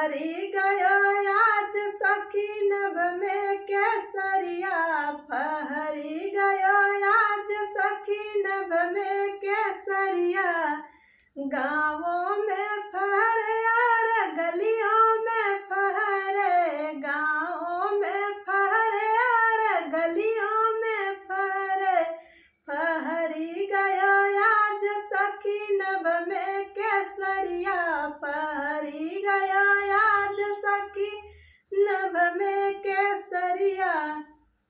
फहरी गयो आज सखी नभ में केसरिया, फहरी गयो आज सखी नभ में केसरिया। गाँवों में फहरे और गलियों में फहरे, गाँवों में फहरे और गलियों में फहरे। फहरी गयो आज सखी नभ में केसरिया, फहरी गयो आज सखी नभ में केसरिया।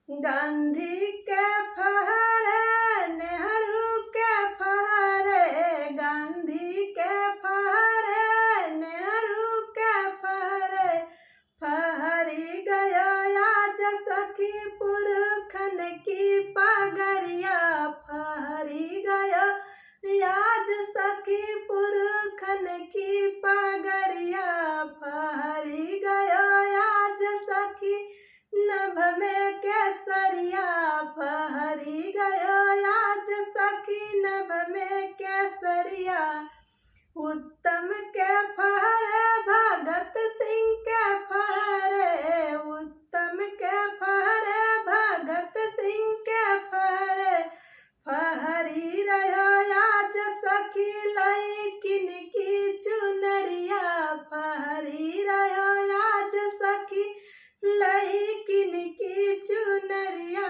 गांधी के फहरे नेहरू के फहरे, गांधी के फहरे नेहरू के फहरे। फहरी गयो आज सखी पुरखन की पगरिया, फहरी गयो आज सखी पुरखन की पगरिया। फहरी गयो आज सखी नभ में केसरिया, फहरी गयो आज सखी नभ में केसरिया। उत्तम के फहरे भगत सिंह के फहरे, उत्तम के फहरे भगत सिंह के फहरे। फहरी रहो आज सखी लइकिन की चुनरिया, फहरी रहो आज सखी लइकिन की चुनरिया।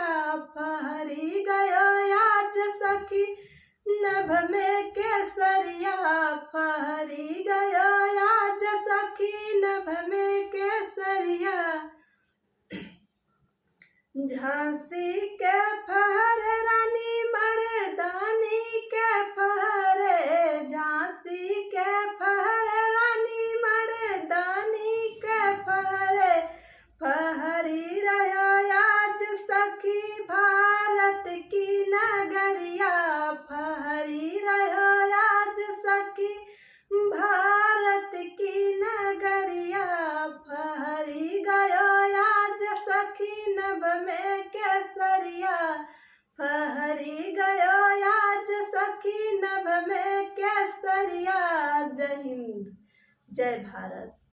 फहरी गयो आज सखी नभ में केसरिया, फहरी गयो आज सखी नभ में केसरिया। झांसी के फहरे रानी मर्दानी के फहरे, झांसी के फहरे रानी मर्दानी के फहरे। फहरी रहो आज सखी भारत की नगरिया, फहरी रहो आज सखी भारत की नगरिया। फहरी गयो आज सखी नभ में केसरिया, फहरी गयो आज सखी नभ में केसरिया। जय हिंद, जय भारत।